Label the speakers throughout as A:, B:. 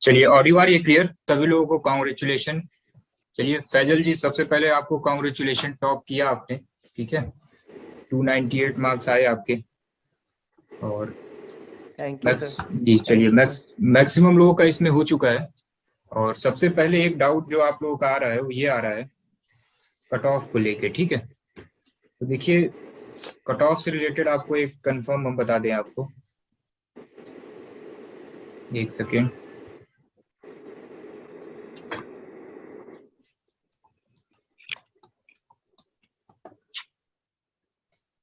A: चलिए, ऑडियो आ रही है क्लियर? सभी लोगों को कॉन्ग्रेचुलेशन। चलिए फैजल जी, सबसे पहले आपको कॉन्ग्रेचुलेशन, टॉप किया आपने। ठीक है, 298 मार्क्स आए आपके। और
B: थैंक यू सर।
A: जी चलिए, मैक्सिमम लोगों का इसमें हो चुका है। और सबसे पहले एक डाउट जो आप लोगों का आ रहा है वो ये आ रहा है कट ऑफ को लेके। ठीक है, तो देखिए कट ऑफ से रिलेटेड आपको एक कंफर्म हम बता दें आपको, एक सेकेंड।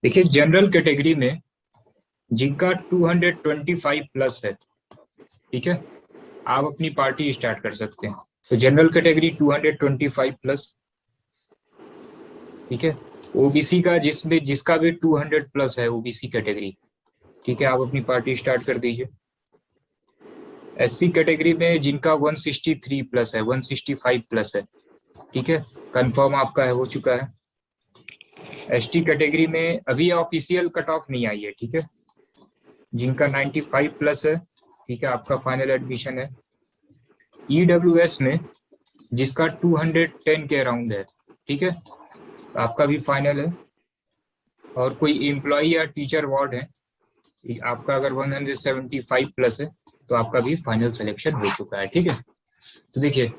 A: देखिए जनरल कैटेगरी में जिनका 225 प्लस है, ठीक है, आप अपनी पार्टी स्टार्ट कर सकते हैं। तो जनरल कैटेगरी 225 प्लस, ठीक है। ओबीसी का जिसका भी 200 प्लस है ओबीसी कैटेगरी, ठीक है, आप अपनी पार्टी स्टार्ट कर दीजिए। एससी कैटेगरी में जिनका 163 प्लस है, 165 प्लस है, ठीक है, कंफर्म आपका है, हो चुका है। एसटी कैटेगरी में अभी ऑफिशियल कट ऑफ नहीं आई है, ठीक है, जिनका 95 प्लस है, ठीक है, आपका फाइनल एडमिशन है। ईडब्ल्यूएस में जिसका 210 के अराउंड है, ठीक है, आपका भी फाइनल है। और कोई एम्प्लॉय या टीचर वार्ड है, आपका अगर 175 प्लस है तो आपका भी फाइनल सिलेक्शन हो चुका है। ठीक है, तो देखिए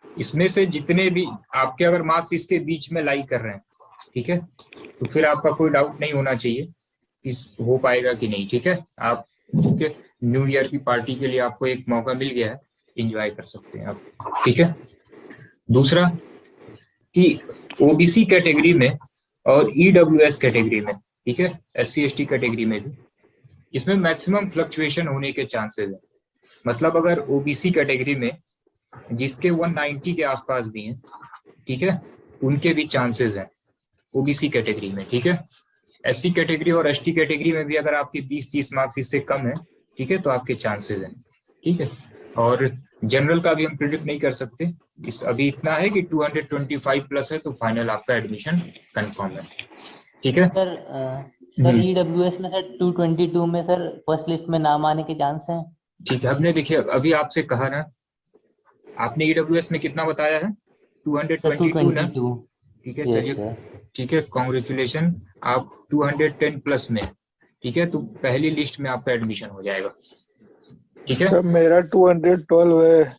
A: इसमें से जितने भी आपके अगर मार्क्स इसके बीच में लाई कर रहे हैं, ठीक है, तो फिर आपका कोई डाउट नहीं होना चाहिए इस हो पाएगा कि नहीं। ठीक है, आप ठीक है, न्यू ईयर की पार्टी के लिए आपको एक मौका मिल गया है, एंजॉय कर सकते हैं आप। ठीक है, दूसरा कि ओबीसी कैटेगरी में और ईडब्ल्यूएस कैटेगरी में, ठीक है, एससी एसटी कैटेगरी में भी इसमें मैक्सिमम फ्लक्चुएशन होने के चांसेस है। मतलब अगर ओबीसी कैटेगरी में जिसके 190 के आसपास भी हैं, ठीक है, उनके भी चांसेस हैं ओबीसी कैटेगरी में। ठीक है, एससी कैटेगरी और एसटी कैटेगरी में भी अगर आपके 20-30 मार्क्स इससे कम है, ठीक है, तो आपके चांसेस हैं। ठीक है, और जनरल का भी हम प्रिडिक्ट नहीं कर सकते, इस अभी इतना है कि 225 प्लस है तो फाइनल आपका एडमिशन कंफर्म है। ठीक है
C: सर ईडब्ल्यूएस में सर 222 में सर फर्स्ट लिस्ट में नाम आने के चांस हैं।
A: ठीक है, हमने देखिए अभी आपसे कहा ना, आपने ईडब्ल्यूएस में कितना बताया है? 222 ना? ठीक है, चलिए ठीक है, कॉन्ग्रेचुलेशन, आप 210 प्लस में, ठीक है, तो पहली लिस्ट में आपका एडमिशन हो जाएगा। ठीक है
D: सर मेरा 212 है।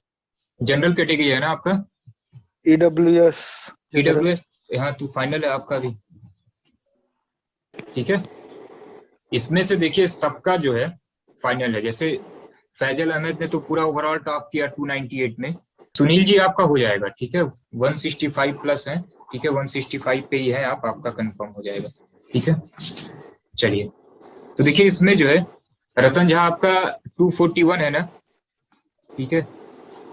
A: जनरल कैटेगरी है ना आपका?
D: ईडब्ल्यूएस।
A: ईडब्ल्यूएस, हाँ, तो फाइनल है आपका भी। ठीक है, इसमें से देखिए सबका जो है फाइनल है। जैसे फैजल अहमद ने तो पूरा ओवरऑल टॉप किया 298 में, सुनील जी आपका हो जाएगा। ठीक है, 165 प्लस है, ठीक है, 165 पे ही है आप, आपका कंफर्म हो जाएगा। ठीक है, चलिए, तो देखिए इसमें जो है रतन झा आपका 241 है ना? ठीक है,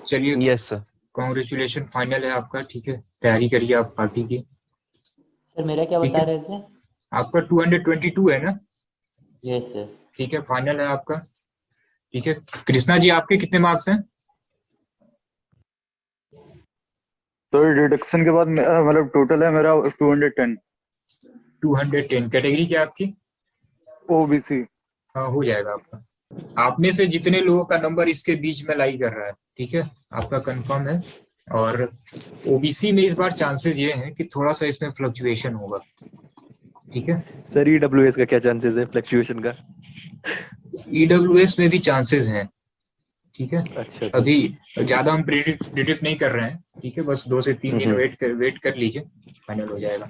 A: चलिए,
E: यस सर,
A: कॉन्ग्रेचुलेशन, फाइनल है आपका। ठीक है, तैयारी करिए आप पार्टी की।
C: सर मेरा क्या बता रहे थे?
A: आपका 222 है ना?
C: Yes sir.
A: ठीक है, फाइनल है आपका। ठीक है, कृष्णा जी आपके कितने मार्क्स हैं?
F: तो डिडक्शन के बाद मतलब टोटल है मेरा 210।
A: 210 कैटेगरी क्या आपकी?
F: ओबीसी।
A: हाँ, हो जाएगा आपका। आप में से जितने लोगों का नंबर इसके बीच में लाई कर रहा है, ठीक है, आपका कंफर्म है। और ओबीसी में इस बार चांसेस ये हैं कि थोड़ा सा इसमें फ्लक्चुएशन होगा। ठीक है
E: सर ईडब्ल्यूएस का क्या चांसेस है फ्लक्चुएशन का?
A: ईडब्ल्यूएस में भी चांसेस हैं। ठीक है,
E: अच्छा
A: अभी ज्यादा हम प्रिडिक्ट नहीं कर रहे हैं। ठीक है, बस 2 से 3 दिन वेट कर लीजिए, फाइनल हो जाएगा।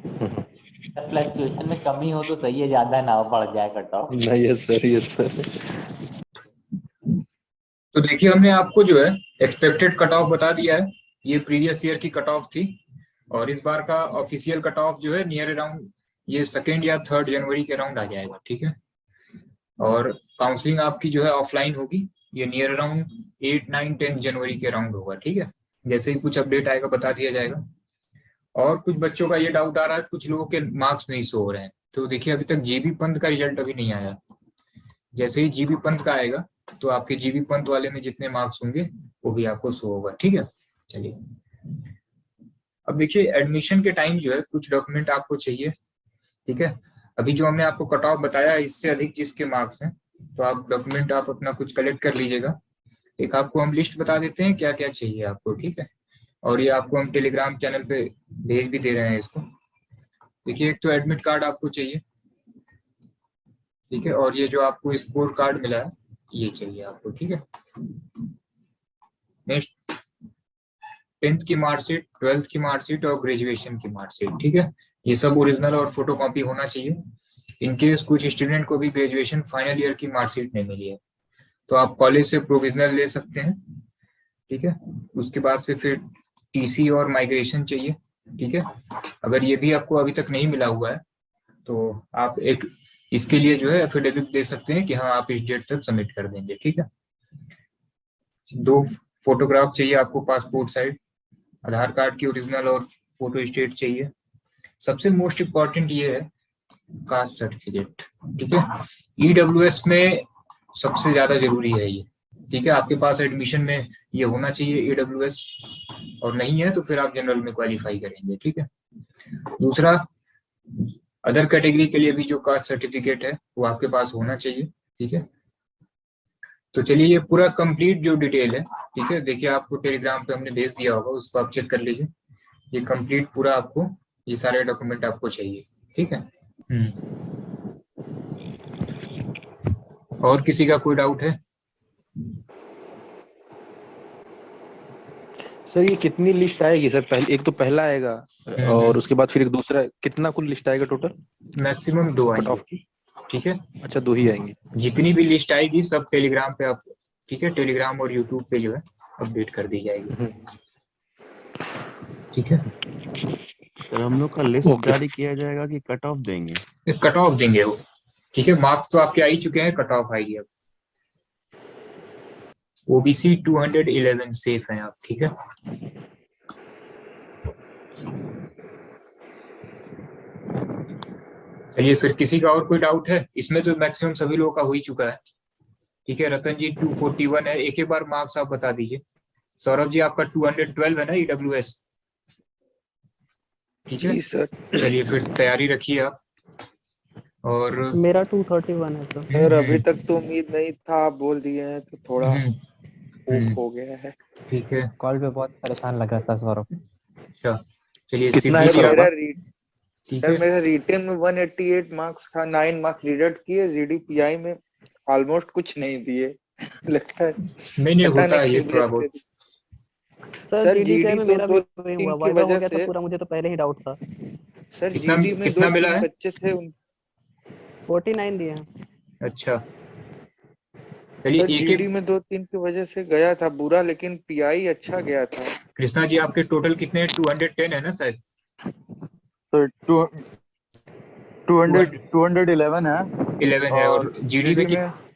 C: फ्लक्चुएशन में कमी हो तो सही है, ज्यादा ना बढ़ जाए कट ऑफ।
E: नहीं, यस सर, यस सर।
A: तो देखिए हमने आपको जो है एक्सपेक्टेड कट ऑफ बता दिया है, ये प्रीवियस ईयर की कट ऑफ थी। और इस बार का ऑफिशियल कट ऑफ जो है नियर अराउंड ये 2 या 3 जनवरी के अराउंड आ जाएगा। ठीक है, और काउंसलिंग आपकी जो है ऑफलाइन होगी, ये नियर अराउंड 8, 9, 10 जनवरी के अराउंड होगा। ठीक है, जैसे ही कुछ अपडेट आएगा बता दिया जाएगा। और कुछ बच्चों का ये डाउट आ रहा है, कुछ लोगों के मार्क्स नहीं शो हो रहे हैं, तो देखिए अभी तक जीबी पंत का रिजल्ट अभी नहीं आया। जैसे ही जीबी पंत का आएगा तो आपके जीबी पंत वाले में जितने मार्क्स होंगे वो भी आपको शो होगा। ठीक है, चलिए, अब देखिए एडमिशन के टाइम जो है कुछ डॉक्यूमेंट आपको चाहिए। ठीक है, अभी जो हमने आपको कट ऑफ बताया इससे अधिक जिसके मार्क्स हैं तो आप डॉक्यूमेंट आप अपना कुछ कलेक्ट कर लीजिएगा। एक आपको हम लिस्ट बता देते हैं क्या क्या चाहिए आपको, ठीक है। और ये आपको हम टेलीग्राम चैनल पे भेज भी दे रहे हैं इसको। देखिए, एक तो एडमिट कार्ड आपको चाहिए, ठीक है, और ये जो आपको स्कोर कार्ड मिला है ये चाहिए आपको, ठीक है। नेक्स्ट 10th की मार्कशीट, 12th की मार्कशीट और ग्रेजुएशन की मार्कशीट, ठीक है। ये सब ओरिजिनल और फोटोकॉपी होना चाहिए। इनकेस कुछ स्टूडेंट को भी ग्रेजुएशन फाइनल ईयर की मार्कशीट नहीं मिली है तो आप कॉलेज से प्रोविजनल ले सकते हैं, ठीक है। उसके बाद से फिर टीसी और माइग्रेशन चाहिए, ठीक है। अगर ये भी आपको अभी तक नहीं मिला हुआ है तो आप एक इसके लिए जो है एफिडेविट दे सकते हैं कि हाँ आप इस डेट तक सबमिट कर देंगे, ठीक है। 2 फोटोग्राफ चाहिए आपको, पासपोर्ट साइज, आधार कार्ड की ओरिजिनल और फोटो स्टेट चाहिए। सबसे मोस्ट इम्पॉर्टेंट ये है कास्ट सर्टिफिकेट, ठीक है। ईडब्ल्यूएस में सबसे ज्यादा जरूरी है ये, ठीक है। आपके पास एडमिशन में ये होना चाहिए ईडब्ल्यूएस, और नहीं है तो फिर आप जनरल में क्वालिफाई करेंगे, ठीक है। दूसरा, अदर कैटेगरी के लिए भी जो कास्ट सर्टिफिकेट है वो आपके पास होना चाहिए, ठीक है। तो चलिए, ये पूरा कंप्लीट जो डिटेल है, ठीक है, देखिए आपको टेलीग्राम पे हमने भेज दिया होगा, उसको आप चेक कर लीजिए। ये कंप्लीट पूरा आपको ये सारे डॉक्यूमेंट आपको चाहिए, ठीक है। और किसी का कोई डाउट है?
E: सर ये कितनी लिस्ट आएगी सर? पहले एक तो पहला आएगा और उसके बाद फिर एक दूसरा, कितना कुल लिस्ट आएगा टोटल?
A: मैक्सिमम 2
E: कट ऑफ
A: आएंगे,
E: की?
A: ठीक है।
E: अच्छा 2 ही आएंगे।
A: जितनी भी लिस्ट आएगी सब टेलीग्राम पे आप, ठीक है, टेलीग्राम और यूट्यूब पे जो है अपडेट कर दी जाएगी, ठीक है।
G: सर हम लोग का लिस्ट जारी किया जाएगा कि कट ऑफ देंगे?
A: कट ऑफ देंगे वो, ठीक है। मार्क्स तो आपके आ ही चुके हैं, कट ऑफ आएगी अब। ओबीसी 211 सेफ हैं आप, ठीक है। चलिए, फिर किसी का और कोई डाउट है? इसमें तो मैक्सिमम सभी लोगों का हो ही चुका है, ठीक है। रतन जी 241 है, एक बार मार्क्स आप बता दीजिए। सौरभ जी आपका 212 है ना ईडब्ल्यूएस, ठीक है।
D: जी सर।
A: चलिए फिर तैयारी रखिए आप। और
B: मेरा 231 है सर।
D: सर अभी तक तो उम्मीद नहीं था, आप बोल दिए हैं तो थोड़ा होप हो गया है।
A: ठीक है।
B: कॉल पे बहुत परेशान लगा था सौरभ।
A: अच्छा, चलिए
E: कितना है
A: सिद्धि जी
E: सर?
A: आप, ठीक
D: सर
A: है।
D: मेरा रिटेन में 188 मार्क्स था, 9 मार्क्स डिडक्ट किए, जीडीपीआई में ऑलमोस्ट कुछ नहीं दिए लगता है।
A: नहीं
D: पता
A: होता है
D: नहीं
A: ये
D: क्यों
A: थोड़ा
D: लिस्ट
A: बहुत।
B: सर जीडी
D: जीडी
B: में
D: तो
B: मेरा भी
D: दो
B: वही
D: तीन
B: हुआ,
D: की
B: वाइवा हो
D: वजह
B: गया था
D: से,
B: पूरा, मुझे तो पहले ही डाउट था।
D: सर
A: कितना
D: जीडी में
A: कितना मिला
D: 2-3
A: है?
D: बच्चे थे
B: 49 दिए हैं।
A: अच्छा, चलिए
D: सर जीडी में 2-3 की वजह से गया था बुरा, लेकिन पीआई अच्छा गया था।
A: कृष्णा जी आपके टोटल कितने हैं? 210 है ना शायद?
F: तो 211 है
A: 11 है, और जीडी में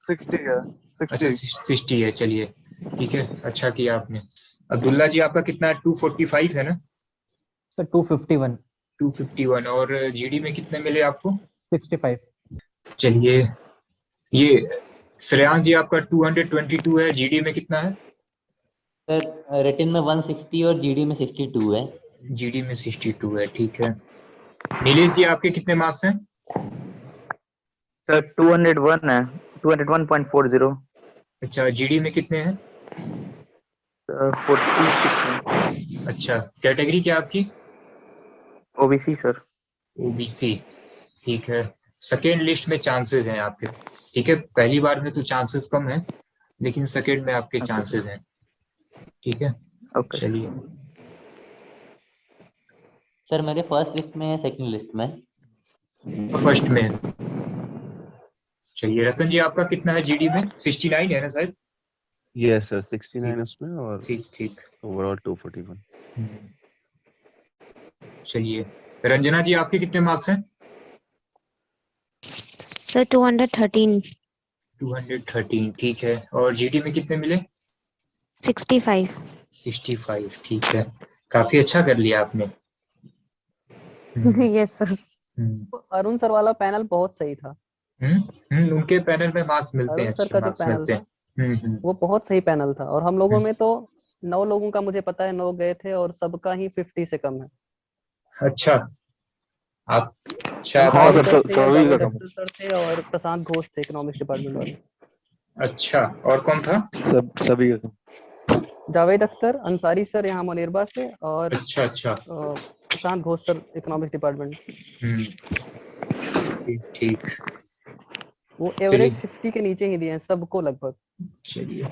F: 60 है।
A: अच्छा
F: 60
A: 60 है, चलिए ठीक है, अच्छा किया आपने। अब्दुल्ला जी आपका कितना है? 245 है ना?
B: सर 251।
A: 251, और जीडी में कितने मिले आपको?
B: 65।
A: चलिए, ये श्रेयांश जी आपका 222 है, जीडी में कितना है?
C: सर रिटन में 160 और जीडी में 62 है।
A: जीडी में 62 है, ठीक है। नीलेश जी आपके कितने मार्क्स हैं?
F: सर 201 है, 201.40।
A: अच्छा, जीडी में कितने हैं?
F: 46
A: अच्छा, कैटेगरी क्या आपकी?
F: OBC sir.
A: ओबीसी, ठीक है। सेकेंड लिस्ट में चांसेस हैं आपके, ठीक है। पहली बार में तो चांसेस कम है, लेकिन सेकेंड में आपके चांसेस हैं, ठीक है।
F: ओके।
A: चलिए,
C: सर मेरे फर्स्ट लिस्ट में है, सेकंड लिस्ट में।
A: फर्स्ट में है। चलिए, रतन जी आपका कितना है जीडी में? 69 है ना शायद?
G: यस सर 69 उसमें और
A: ठीक ठीक।
G: ओवरऑल 241।
A: चलिए, रंजना जी आपके कितने मार्क्स हैं?
H: सर 213।
A: 213, ठीक है। और जीडी में कितने मिले?
H: 65।
A: 65, ठीक है। काफी अच्छा कर लिया आपने।
H: Yes sir.
B: अरुण सर वाला पैनल बहुत सही था।
A: उनके पैनल में मार्क्स मिलते हैं,
B: अरुण सर
A: अच्छे
B: का जो
A: मार्क्स
B: पैनल
A: मिलते
B: था
A: हैं।
B: वो बहुत सही पैनल था, और हम लोगों में तो 9 लोगों का मुझे पता है, 9 गए थे और सबका ही 50 से कम है।
A: अच्छा, आप
B: हम
A: आप
E: सर,
B: सर थे,
E: सभी का
B: जावेद
E: कम।
B: अख्तर सर थे और प्रशांत घोष थे इकोनॉमिक्स डिपार्टमेंट वाले।
A: अच्छा, और कौन था?
E: सभी
B: जावेद अख्तर अंसारी सर यहाँ मुनीरबा से, और
A: अच्छा अच्छा।
B: प्रशांत घोष सर इकोनॉमिक्स डिपार्टमेंट।
A: ठीक ठीक।
B: वो
A: चलिए।
B: एवरेज 50 के नीचे ही दिए हैं सबको लगभग।
A: चलिए,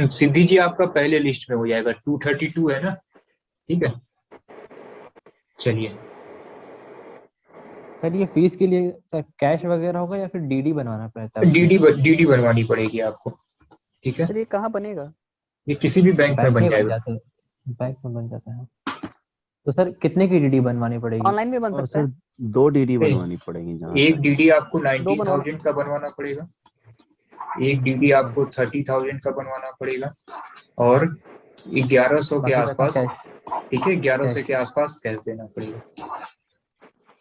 A: सिद्धि जी आपका पहले लिस्ट में हो जाएगा, 232 है ना? ठीक है, चलिए।
I: सर ये फीस के लिए सर कैश वगैरह होगा या फिर डीडी बनवाना पड़ता है?
A: डीडी बनवानी पड़ेगी आपको, ठीक है?
B: सर ये कहाँ बनेगा?
A: ये किसी भी बैंक में
I: बैंक
A: बन
I: में बन
A: जाएगा।
I: जाते हैं, बैंक में बन जाता है। तो सर कितने की डीडी बनवानी पड़ेगी?
B: ऑनलाइन भी बन
G: और
B: सकता है।
G: सर 2 डीडी
A: नहीं,
G: बनवानी पड़ेगी जहाँ
A: एक
G: तक।
A: डीडी आपको
B: दो बनवाना।
A: 90,000 का बनवाना पड़ेगा, एक डीडी आपको 30,000 का बनवाना पड़ेगा, और 1100 के
I: बाकी पैसा
A: आसपास,
I: कैश।
A: ठीक है, 1100
I: कैश।
A: के आसपास कैश देना पड़ेगा,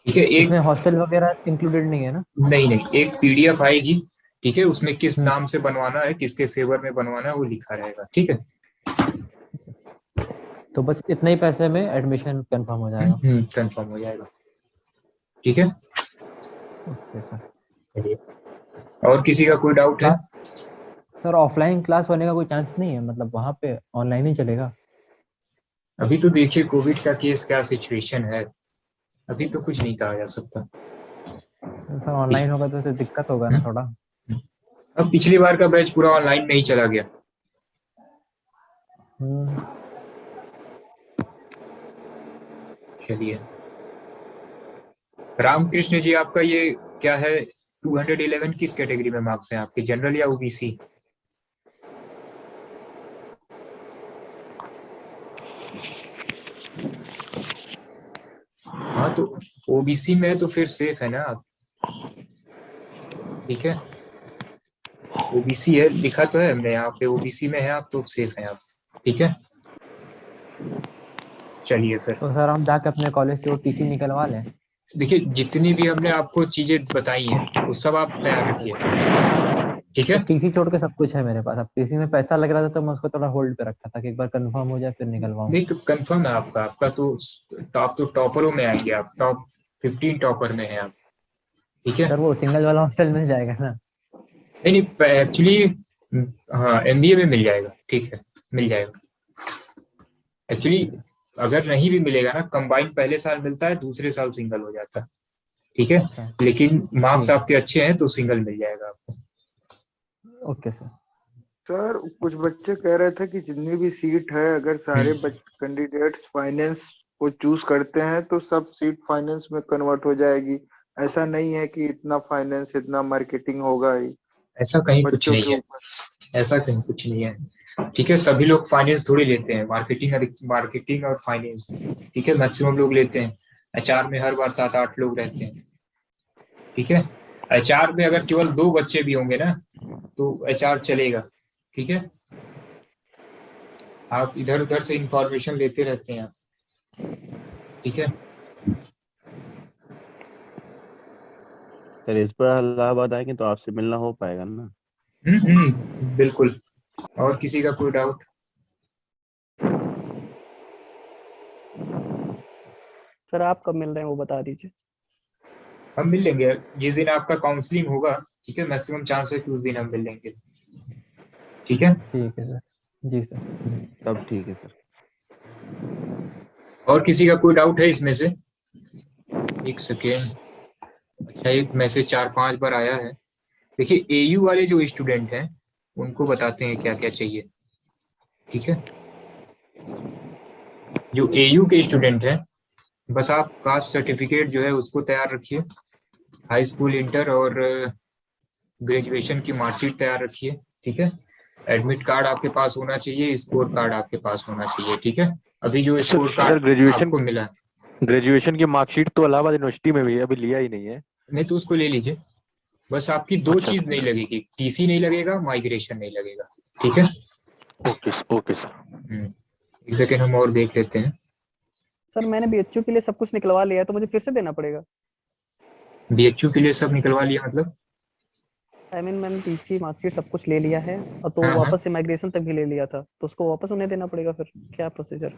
A: ठीक है? एक
I: इसमें हॉस्टल वगैरह इंक्लूडेड नहीं है ना?
A: नहीं नहीं, एक पीडीएफ आएगी, ठीक है, उसमें किस नाम से बनवाना है, किसके फेवर में बनवाना है, वो लिखा रहेगा, ठीक है?
I: तो बस इतने ही पैसे में एडमिशन कंफर्म हो जाएगा।
A: कंफर्म हो जाएगा, ठीक है?
I: Okay sir.
A: चलिए, और किसी का कोई डाउट है?
I: सर ऑफलाइन क्लास होने का कोई चांस नहीं है, मतलब वहाँ पे ऑनलाइन ही चलेगा?
A: अभी तो देखिए कोविड का केस क्या सिचुएशन है, अभी तो कुछ नहीं कहा जा सकता।
I: सर ऑनलाइन होगा तो फिर दिक्कत होगा ना थोड़ा।
A: अब पिछली बार का बैच पूरा ऑनलाइन में ही चला गया। चलिए, रामकृष्ण जी आपका ये क्या है, 211 किस कैटेगरी में मार्क्स हैं आपके, जनरल या ओबीसी? हाँ, तो ओबीसी में है तो फिर सेफ है ना आप, ठीक है? ओबीसी है, लिखा तो है हमने यहाँ पे, ओबीसी में है आप तो सेफ हैं आप, ठीक है? चलिए फिर।
I: तो सर हम जाके अपने कॉलेज से वो टीसी निकलवा लें?
A: देखिए, जितनी भी हमने आपको चीजें बताई हैं वो सब आप तैयार रखिए, ठीक है?
I: टीसी छोड़ के सब कुछ है मेरे पास। अब टीसी में पैसा लग रहा था तो मैं उसको थोड़ा होल्ड पे रखा था कि एक बार कंफर्म हो जाए फिर निकलवाऊं।
A: नहीं तो कंफर्म है आपका, आपका तो टॉपरों में आएंगे आप, टॉप 15 टॉपर में है आप, ठीक है?
I: सर वो सिंगल वाला हॉस्टल मिल जाएगा ना?
A: नहीं नहीं, एक्चुअली हाँ, एमबीए में मिल जाएगा, ठीक है, मिल जाएगा। एक्चुअली अगर नहीं भी मिलेगा ना, कंबाइन पहले साल मिलता है, दूसरे साल सिंगल हो जाता है, ठीक है? लेकिन मार्क्स आपके अच्छे हैं तो सिंगल मिल जाएगा आपको।
I: Okay sir.
D: सर कुछ बच्चे कह रहे थे कि जितनी भी सीट है, अगर सारे कैंडिडेट्स फाइनेंस को चूज करते हैं तो सब सीट फाइनेंस में कन्वर्ट हो जाएगी। ऐसा नहीं है कि इतना फाइनेंस इतना मार्केटिंग होगा ही।
A: ऐसा कहीं कुछ
D: बच्चों
A: नहीं
D: के
A: है,
D: ऊपर
A: ऐसा कहीं कुछ नहीं है, ठीक है? सभी लोग फाइनेंस थोड़ी लेते हैं, मार्केटिंग और फाइनेंस, ठीक है, मैक्सिमम लोग लेते हैं। एचआर में हर बार 7-8 लोग रहते हैं, ठीक है? एचआर में अगर केवल 2 बच्चे भी होंगे ना तो एचआर चलेगा, ठीक है? आप इधर उधर से इंफॉर्मेशन लेते रहते हैं, ठीक है?
G: सर इस पर इलाहाबाद आएंगे तो आपसे मिलना हो पाएगा ना?
A: बिल्कुल। और किसी का कोई डाउट?
B: सर आप कब मिल रहे हैं वो बता दीजिए।
A: हम मिल लेंगे जिस दिन आपका काउंसलिंग होगा, ठीक है? मैक्सिमम चांस है कि उस दिन हम मिल लेंगे, ठीक है?
I: ठीक है सर। जी सर।
G: तब ठीक है सर।
A: और किसी का कोई डाउट है इसमें से? एक सेकेंड। अच्छा, एक मैसेज 4-5 बार आया है। देखिए, एयू वाले जो स्टूडेंट हैं उनको बताते हैं क्या क्या चाहिए, ठीक है? जो एयू के स्टूडेंट हैं, बस आप कास्ट सर्टिफिकेट जो है उसको तैयार रखिए, हाई स्कूल इंटर और ग्रेजुएशन की मार्कशीट तैयार रखिए, ठीक है? एडमिट कार्ड आपके पास होना चाहिए, स्कोर कार्ड आपके पास होना चाहिए, ठीक है? अभी जो स्कोर कार्ड आपको मिला,
E: ग्रेजुएशन की मार्कशीट तो इलाहाबाद यूनिवर्सिटी में भी है, अभी लिया ही नहीं है।
A: नहीं तो उसको ले लीजिए। बस आपकी 2 चीज नहीं लगेगी, टीसी नहीं लगेगा, माइग्रेशन नहीं लगेगा, ठीक है?
E: Okay sir.
A: एक सेकेंड हम और देख लेते हैं।
B: सर मैंने बीएचयू के लिए सब कुछ निकलवा लिया है तो मुझे फिर से देना पड़ेगा?
A: बीएचयू के लिए सब निकलवा लिया मतलब?
B: मैंने टीसी मार्कशीट सब कुछ ले लिया है, और तो
A: हाँ,
B: वापस से माइग्रेशन तक भी ले लिया था, तो उसको वापस उन्हें देना पड़ेगा फिर? क्या प्रोसीजर?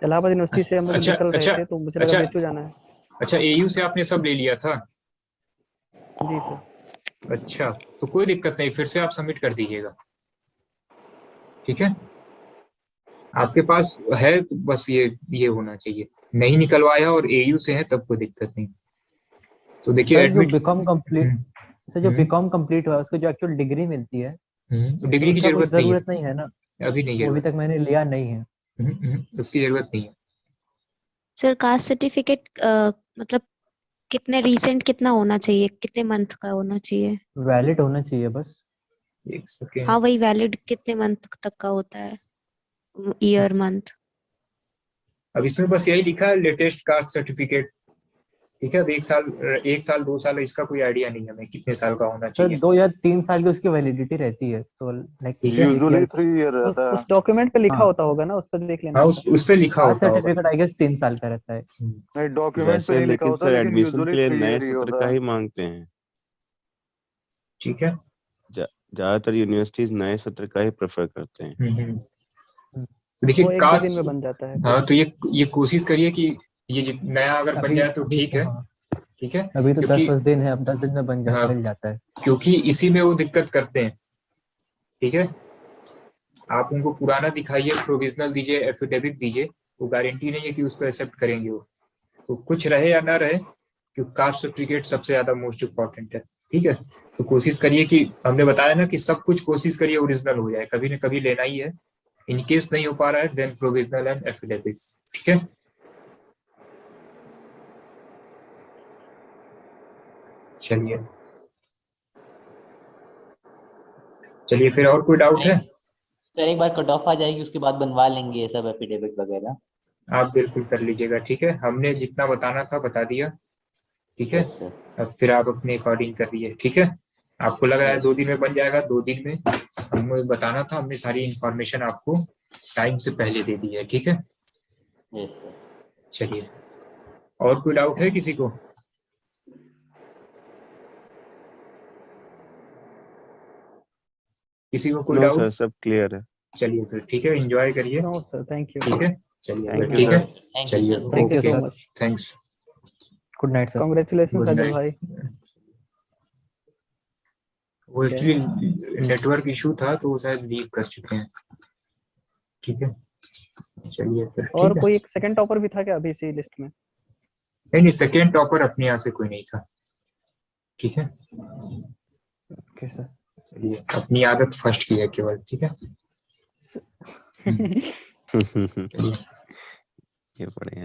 B: इलाहाबाद यूनिवर्सिटी से हम लोग निकल रहे थे तो मुझे लगा बीएचयू जाना है।
A: अच्छा, एयू से आपने सब ले लिया था?
B: जी सर।
A: अच्छा, तो कोई दिक्कत नहीं, फिर से आप सबमिट कर दीजिएगा, ठीक है? आपके पास है तो बस ये होना चाहिए, नहीं निकलवाया और एयू से है तब कोई दिक्कत नहीं। तो देखिए
I: सर जो
A: एडमिट,
I: बीकॉम कंप्लीट सर जो
A: हम्म।
I: बीकॉम कंप्लीट हुआ है उसको जो एक्चुअल डिग्री मिलती है
A: तो डिग्री की
I: उसका कोई
A: जरूरत नहीं है,
I: जरूरत नहीं है ना,
A: अभी नहीं
I: वो अभी
A: जरूरत,
I: तक मैंने लिया नहीं है।
A: उसकी जरूरत नहीं है।
H: सर कास्ट सर्टिफिकेट मतलब कितने रिसेंट कितना होना चाहिए, कितने मंथ का होना चाहिए?
I: वैलिड होना चाहिए बस।
A: एक सेकेंड,
H: हाँ वही वैलिड कितने मंथ तक का होता है, ईयर मंथ?
A: अब इसमें बस यही लिखा है लेटेस्ट कास्ट सर्टिफिकेट, ठीक है? अब 1 साल 2 साल इसका कोई आइडिया नहीं है हमें कितने साल का होना
I: सर
A: चाहिए,
I: 2 या 3 साल की उसकी वैलिडिटी रहती है, तो लाइक
A: ठीक है?
F: यूजुअली 3 ईयर रहता है।
B: उस डॉक्यूमेंट पे लिखा
I: हाँ।
B: होता होगा ना, उस पर देख लेना
A: हाँ,
B: एक बार।
A: उस पे लिखा
I: कास्ट
A: होता होगा।
I: सर्टिफिकेट आई गेस 3 साल का रहता है।
F: नहीं, डॉक्यूमेंट पे
G: वैसे
F: नहीं लिखा
G: लेकिन
F: होता,
G: सर
F: लेकिन
G: एडमिशन
F: यूजुअली
G: के लिए
F: 3
G: नए
F: ईयर ही
G: सत्र
F: होता
G: का
F: है।
G: ही मांगते हैं।
A: ठीक है।
G: ज्यादातर यूनिवर्सिटीज नए सत्र का ही प्रेफर करते हैं।
A: देखिए
B: वो 1-2 दिन
A: कास्ट,
B: में बन जाता है।
A: हाँ तो ये कोशिश करिए कि ये नया अगर बन
I: अभी
A: जाए तो ठीक है,
I: हाँ,
A: ठीक है?
I: अभी तो
A: क्योंकि
I: 10 दिन है, अब 10 दिन में
A: हाँ,
I: मिल जाता है।
A: क्योंकि इसी में वो दिक्कत करते हैं, ठीक है? आप उनको पुराना दिखाइए, प्रोविजनल दीजिए, एफिडेविट दीजिए, वो गारंटी नहीं है कि उसको एक्सेप्ट करेंगे वो, तो कुछ रहे या ना रहे, क्योंकि कास्ट सर्टिफिकेट सबसे ज्यादा मोस्ट इम्पोर्टेंट है, ठीक है? तो कोशिश करिए कि हमने बताया ना कि सब कुछ कोशिश करिए ओरिजिनल हो जाए, कभी न कभी लेना ही है। इन केस नहीं हो पा रहा है देन प्रोविजनल एंड एफिडेविट, ठीक है? चलिए चलिए, फिर और कोई डाउट है?
C: सर एक बार कट ऑफ आ जाएगी उसके बाद बनवा लेंगे ये सब एफिडेविट वगैरह।
A: आप बिल्कुल कर लीजिएगा, ठीक है? हमने जितना बताना था बता दिया, ठीक है?
C: Yes sir.
A: अब फिर आप अपने अकॉर्डिंग कर रही है, ठीक है? आपको लग रहा है 2 दिन में बन जाएगा, 2 दिन में हमें बताना था, हमने सारी इंफॉर्मेशन आपको टाइम से पहले दे दी है, ठीक है?
C: Yes sir.
A: चलिए, और कोई डाउट है किसी को? किसी को कोई
G: नो
A: डाउट?
G: सर, सब क्लियर है।
A: चलिए फिर ठीक है, एंजॉय करिए,
B: नो सर, थैंक यू।
A: ठीक है? चलिए
G: Thank
A: फिर
G: you,
A: ठीक है,
G: sir.
C: थैंक यू
A: चलिए,
C: sir.
B: Thank you
A: okay,
B: so much.
A: Thanks,
I: good night sir.
B: Congratulation
A: good
B: Sajal भाई।
A: नाइट। वो एक्चुअली नेटवर्क इशू था तो वो शायद लीव कर चुके हैं, ठीक है? चलिए फिर
B: और
A: ठीक है।
B: कोई एक सेकंड टॉपर भी था क्या अभी इसी लिस्ट में?
A: नहीं, सेकेंड टॉपर अपने यहाँ से कोई नहीं था, ठीक है?
B: Okay sir.
A: चलिए, अपनी आदत फर्स्ट की है केवल, ठीक है? चलिए।
G: ये बढ़िया।